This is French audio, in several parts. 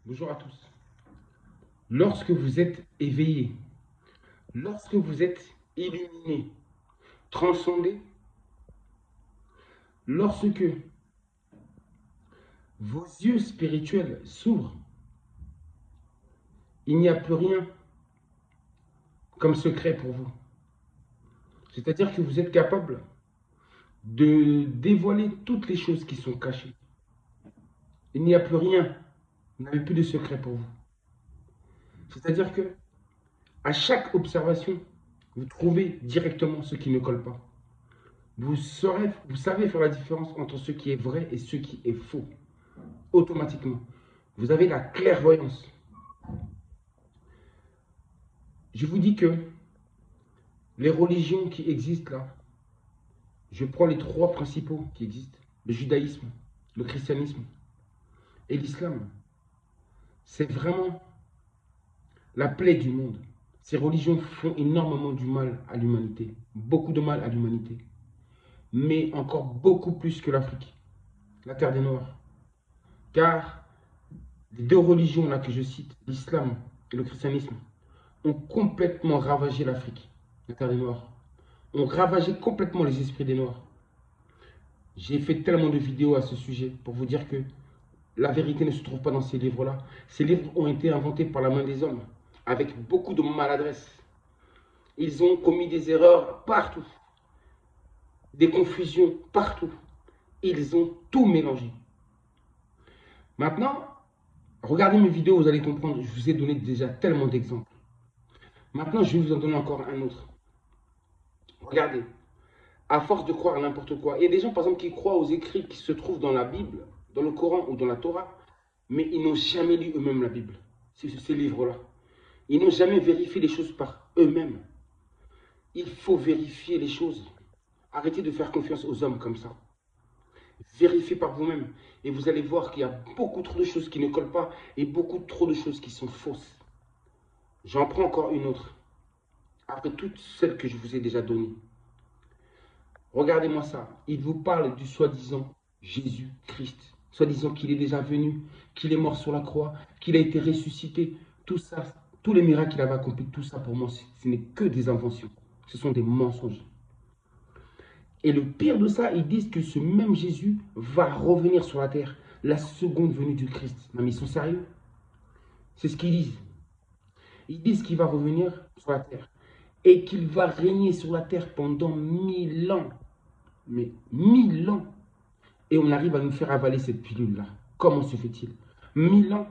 Bonjour à tous. Lorsque vous êtes éveillé, lorsque vous êtes illuminé, transcendé, lorsque vos yeux spirituels s'ouvrent, il n'y a plus rien comme secret pour vous. C'est-à-dire que vous êtes capable de dévoiler toutes les choses qui sont cachées. Il n'y a plus rien, vous n'avez plus de secret pour vous. C'est-à-dire que à chaque observation, vous trouvez directement ce qui ne colle pas. Vous savez faire la différence entre ce qui est vrai et ce qui est faux. Automatiquement. Vous avez la clairvoyance. Je vous dis que les religions qui existent là, je prends les trois principaux qui existent, le judaïsme, le christianisme et l'islam. C'est vraiment la plaie du monde. Ces religions font énormément du mal à l'humanité, beaucoup de mal à l'humanité, mais encore beaucoup plus que l'Afrique, la terre des Noirs. Car les deux religions là que je cite, l'islam et le christianisme, ont complètement ravagé l'Afrique, la terre des Noirs, ont ravagé complètement les esprits des Noirs. J'ai fait tellement de vidéos à ce sujet pour vous dire que la vérité ne se trouve pas dans ces livres-là. Ces livres ont été inventés par la main des hommes, avec beaucoup de maladresse. Ils ont commis des erreurs partout, des confusions partout. Ils ont tout mélangé. Maintenant, regardez mes vidéos, vous allez comprendre. Je vous ai donné déjà tellement d'exemples. Maintenant, je vais vous en donner encore un autre. Regardez, à force de croire à n'importe quoi. Il y a des gens, par exemple, qui croient aux écrits qui se trouvent dans la Bible, dans le Coran ou dans la Torah, mais ils n'ont jamais lu eux-mêmes la Bible, ces livres-là. Ils n'ont jamais vérifié les choses par eux-mêmes. Il faut vérifier les choses. Arrêtez de faire confiance aux hommes comme ça. Vérifiez par vous-même. Et vous allez voir qu'il y a beaucoup trop de choses qui ne collent pas et beaucoup trop de choses qui sont fausses. J'en prends encore une autre. Après toutes celles que je vous ai déjà données. Regardez-moi ça. Il vous parle du soi-disant Jésus-Christ. Soi-disant qu'il est déjà venu, qu'il est mort sur la croix, qu'il a été ressuscité. Tout ça, tous les miracles qu'il avait accomplis, tout ça pour moi, ce n'est que des inventions. Ce sont des mensonges. Et le pire de ça, ils disent que ce même Jésus va revenir sur la terre, la seconde venue du Christ. Non mais ils sont sérieux? C'est ce qu'ils disent. Ils disent qu'il va revenir sur la terre et qu'il va régner sur la terre pendant 1000 ans. Mais 1000 ans. Et on arrive à nous faire avaler cette pilule-là. Comment se fait-il? 1000 ans,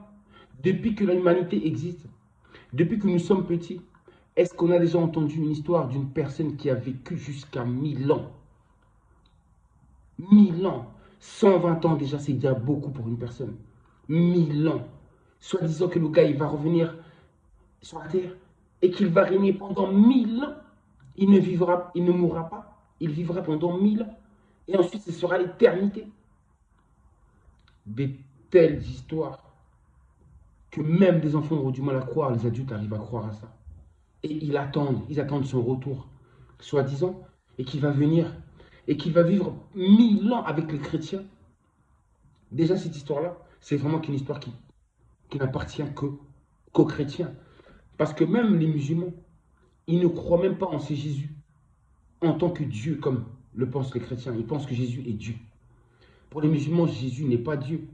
depuis que l'humanité existe, depuis que nous sommes petits, est-ce qu'on a déjà entendu une histoire d'une personne qui a vécu jusqu'à 1000 ans? 1000 ans, 120 ans déjà, c'est déjà beaucoup pour une personne. 1000 ans. Soit disant que le gars, il va revenir sur la terre et qu'il va régner pendant 1000 ans. Il ne mourra pas. Il vivra pendant 1000 ans. Et ensuite, ce sera l'éternité. Des telles histoires que même des enfants ont du mal à croire, les adultes arrivent à croire à ça. Et ils attendent son retour, soi-disant, et qu'il va venir, et qu'il va vivre 1000 ans avec les chrétiens. Déjà, cette histoire-là, c'est vraiment qu'une histoire qui n'appartient qu'aux chrétiens. Parce que même les musulmans, ils ne croient même pas en ce Jésus en tant que Dieu, comme le pensent les chrétiens. Ils pensent que Jésus est Dieu. Pour les musulmans, Jésus n'est pas Dieu.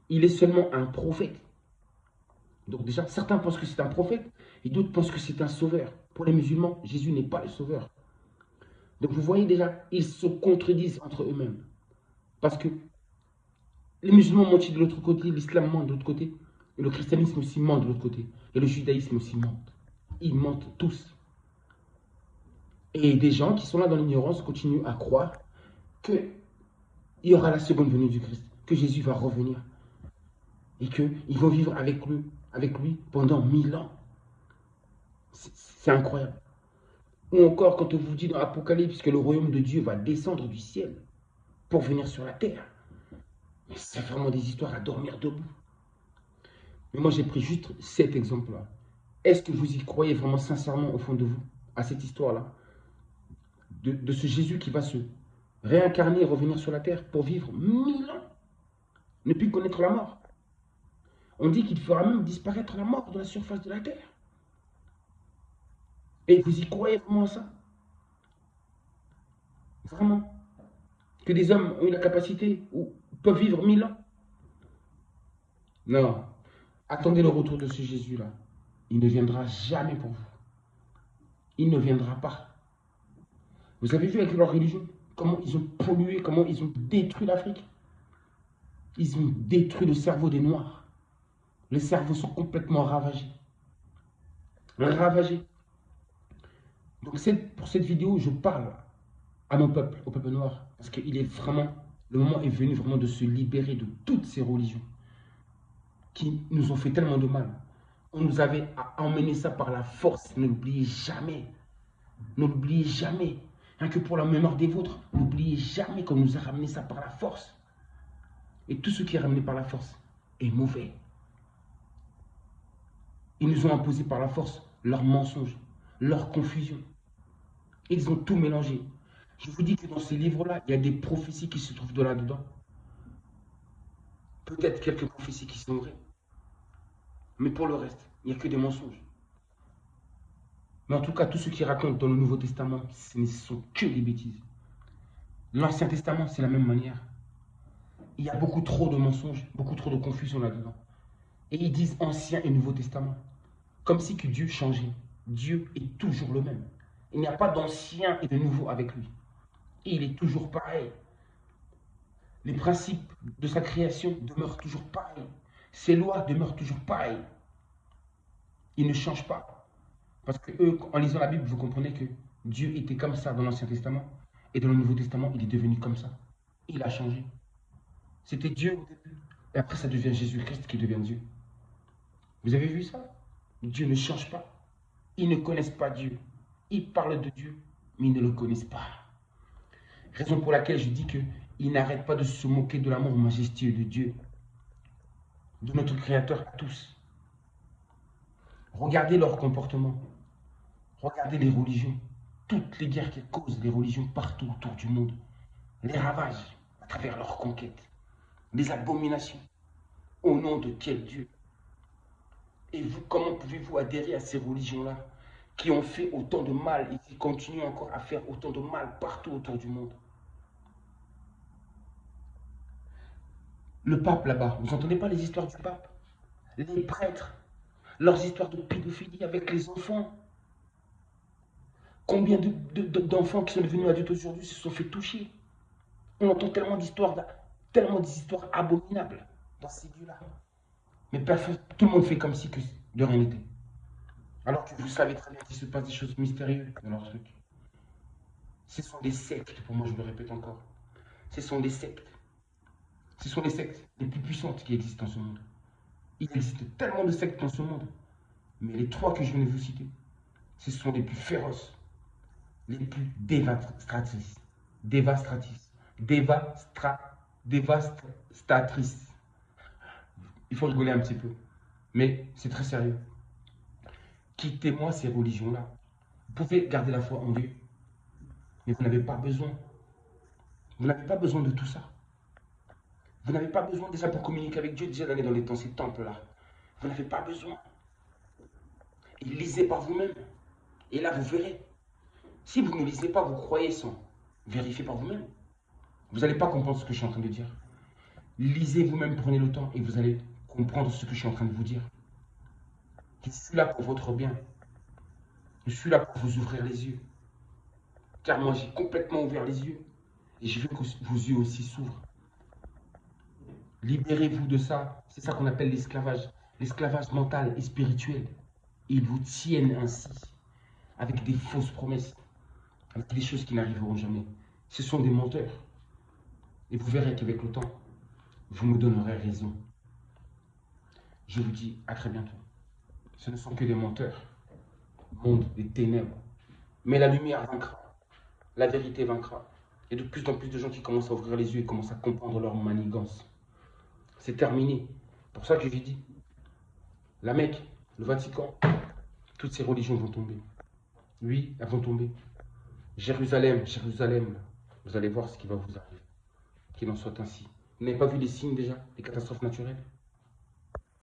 Il est seulement un prophète. Donc déjà, certains pensent que c'est un prophète et d'autres pensent que c'est un sauveur. Pour les musulmans, Jésus n'est pas le sauveur. Donc vous voyez déjà, ils se contredisent entre eux-mêmes. Parce que les musulmans mentent de l'autre côté, l'islam ment de l'autre côté, et le christianisme aussi ment de l'autre côté, et le judaïsme aussi ment. Ils mentent tous. Et des gens qui sont là dans l'ignorance continuent à croire qu'il y aura la seconde venue du Christ, que Jésus va revenir, et qu'ils vont vivre avec lui pendant 1000 ans. C'est incroyable. Ou encore quand on vous dit dans l'Apocalypse que le royaume de Dieu va descendre du ciel pour venir sur la terre. Mais c'est vraiment des histoires à dormir debout. Mais moi j'ai pris juste cet exemple-là. Est-ce que vous y croyez vraiment sincèrement au fond de vous à cette histoire-là de ce Jésus qui va se réincarner et revenir sur la terre pour vivre 1000 ans, ne plus connaître la mort? On dit qu'il fera même disparaître la mort de la surface de la terre. Et vous y croyez vraiment à ça? Vraiment? Que des hommes ont eu la capacité ou peuvent vivre 1000 ans? Non. Attendez le retour de ce Jésus-là. Il ne viendra jamais pour vous. Il ne viendra pas. Vous avez vu avec leur religion comment ils ont pollué, comment ils ont détruit l'Afrique? Ils ont détruit le cerveau des Noirs. Les cerveaux sont complètement ravagés. Ravagés. Donc pour cette vidéo, je parle à mon peuple, au peuple noir. Parce qu'il est vraiment, le moment est venu vraiment de se libérer de toutes ces religions qui nous ont fait tellement de mal. On nous avait emmené ça par la force. Ne l'oubliez jamais. Ne l'oubliez jamais. Rien que pour la mémoire des vôtres, n'oubliez jamais qu'on nous a ramené ça par la force. Et tout ce qui est ramené par la force est mauvais. Ils nous ont imposé par la force leurs mensonges, leur confusion. Ils ont tout mélangé. Je vous dis que dans ces livres-là, il y a des prophéties qui se trouvent de là-dedans. Peut-être quelques prophéties qui sont vraies. Mais pour le reste, il n'y a que des mensonges. Mais en tout cas, tout ce qui raconte dans le Nouveau Testament, ce ne sont que des bêtises. L'Ancien Testament, c'est la même manière. Il y a beaucoup trop de mensonges, beaucoup trop de confusion là-dedans. Et ils disent Ancien et Nouveau Testament. Comme si que Dieu changeait. Dieu est toujours le même. Il n'y a pas d'ancien et de nouveau avec lui. Et il est toujours pareil. Les principes de sa création demeurent toujours pareils. Ses lois demeurent toujours pareilles. Il ne change pas. Parce que eux, en lisant la Bible, vous comprenez que Dieu était comme ça dans l'Ancien Testament. Et dans le Nouveau Testament, il est devenu comme ça. Il a changé. C'était Dieu au début. Et après, ça devient Jésus-Christ qui devient Dieu. Vous avez vu ça? Dieu ne change pas. Ils ne connaissent pas Dieu. Ils parlent de Dieu, mais ils ne le connaissent pas. Raison pour laquelle je dis qu'ils n'arrêtent pas de se moquer de l'amour majestueux de Dieu, de notre Créateur à tous. Regardez leur comportement. Regardez les religions. Toutes les guerres qu'elles causent, les religions partout autour du monde. Les ravages à travers leurs conquêtes. Les abominations. Au nom de quel Dieu? Et vous, comment pouvez-vous adhérer à ces religions-là qui ont fait autant de mal et qui continuent encore à faire autant de mal partout autour du monde? Le pape là-bas, vous n'entendez pas les histoires du pape? Les prêtres, leurs histoires de pédophilie avec les enfants. Combien d'enfants qui sont devenus adultes aujourd'hui se sont fait toucher? On entend tellement d'histoires abominables dans ces lieux-là. Mais tout le monde fait comme si de rien n'était. Alors que vous savez très bien qu'il se passe des choses mystérieuses dans leur truc. Ce sont des sectes, pour moi je le répète encore. Ce sont des sectes. Ce sont les sectes les plus puissantes qui existent dans ce monde. Il existe tellement de sectes dans ce monde. Mais les trois que je viens de vous citer, ce sont les plus féroces, les plus dévastatrices. Dévastatrices. Il faut rigoler un petit peu. Mais c'est très sérieux. Quittez-moi ces religions-là. Vous pouvez garder la foi en Dieu. Mais vous n'avez pas besoin. Vous n'avez pas besoin de tout ça. Vous n'avez pas besoin déjà pour communiquer avec Dieu, déjà d'aller dans ces temples-là. Vous n'avez pas besoin. Et lisez par vous-même. Et là, vous verrez. Si vous ne lisez pas, vous croyez sans vérifier par vous-même. Vous n'allez pas comprendre ce que je suis en train de dire. Lisez vous-même, prenez le temps et vous allez comprendre ce que je suis en train de vous dire. Je suis là pour votre bien. Je suis là pour vous ouvrir les yeux. Car moi, j'ai complètement ouvert les yeux. Et je veux que vos yeux aussi s'ouvrent. Libérez-vous de ça. C'est ça qu'on appelle l'esclavage. L'esclavage mental et spirituel. Ils vous tiennent ainsi, avec des fausses promesses, avec des choses qui n'arriveront jamais. Ce sont des menteurs. Et vous verrez qu'avec le temps, vous me donnerez raison. Je vous dis à très bientôt. Ce ne sont que des menteurs. Monde des ténèbres. Mais la lumière vaincra. La vérité vaincra. Il y a de plus en plus de gens qui commencent à ouvrir les yeux et commencent à comprendre leur manigance. C'est terminé. Pour ça que j'ai dit, la Mecque, le Vatican, toutes ces religions vont tomber. Oui, elles vont tomber. Jérusalem, Jérusalem, vous allez voir ce qui va vous arriver. Qu'il en soit ainsi. Vous n'avez pas vu les signes déjà, les catastrophes naturelles?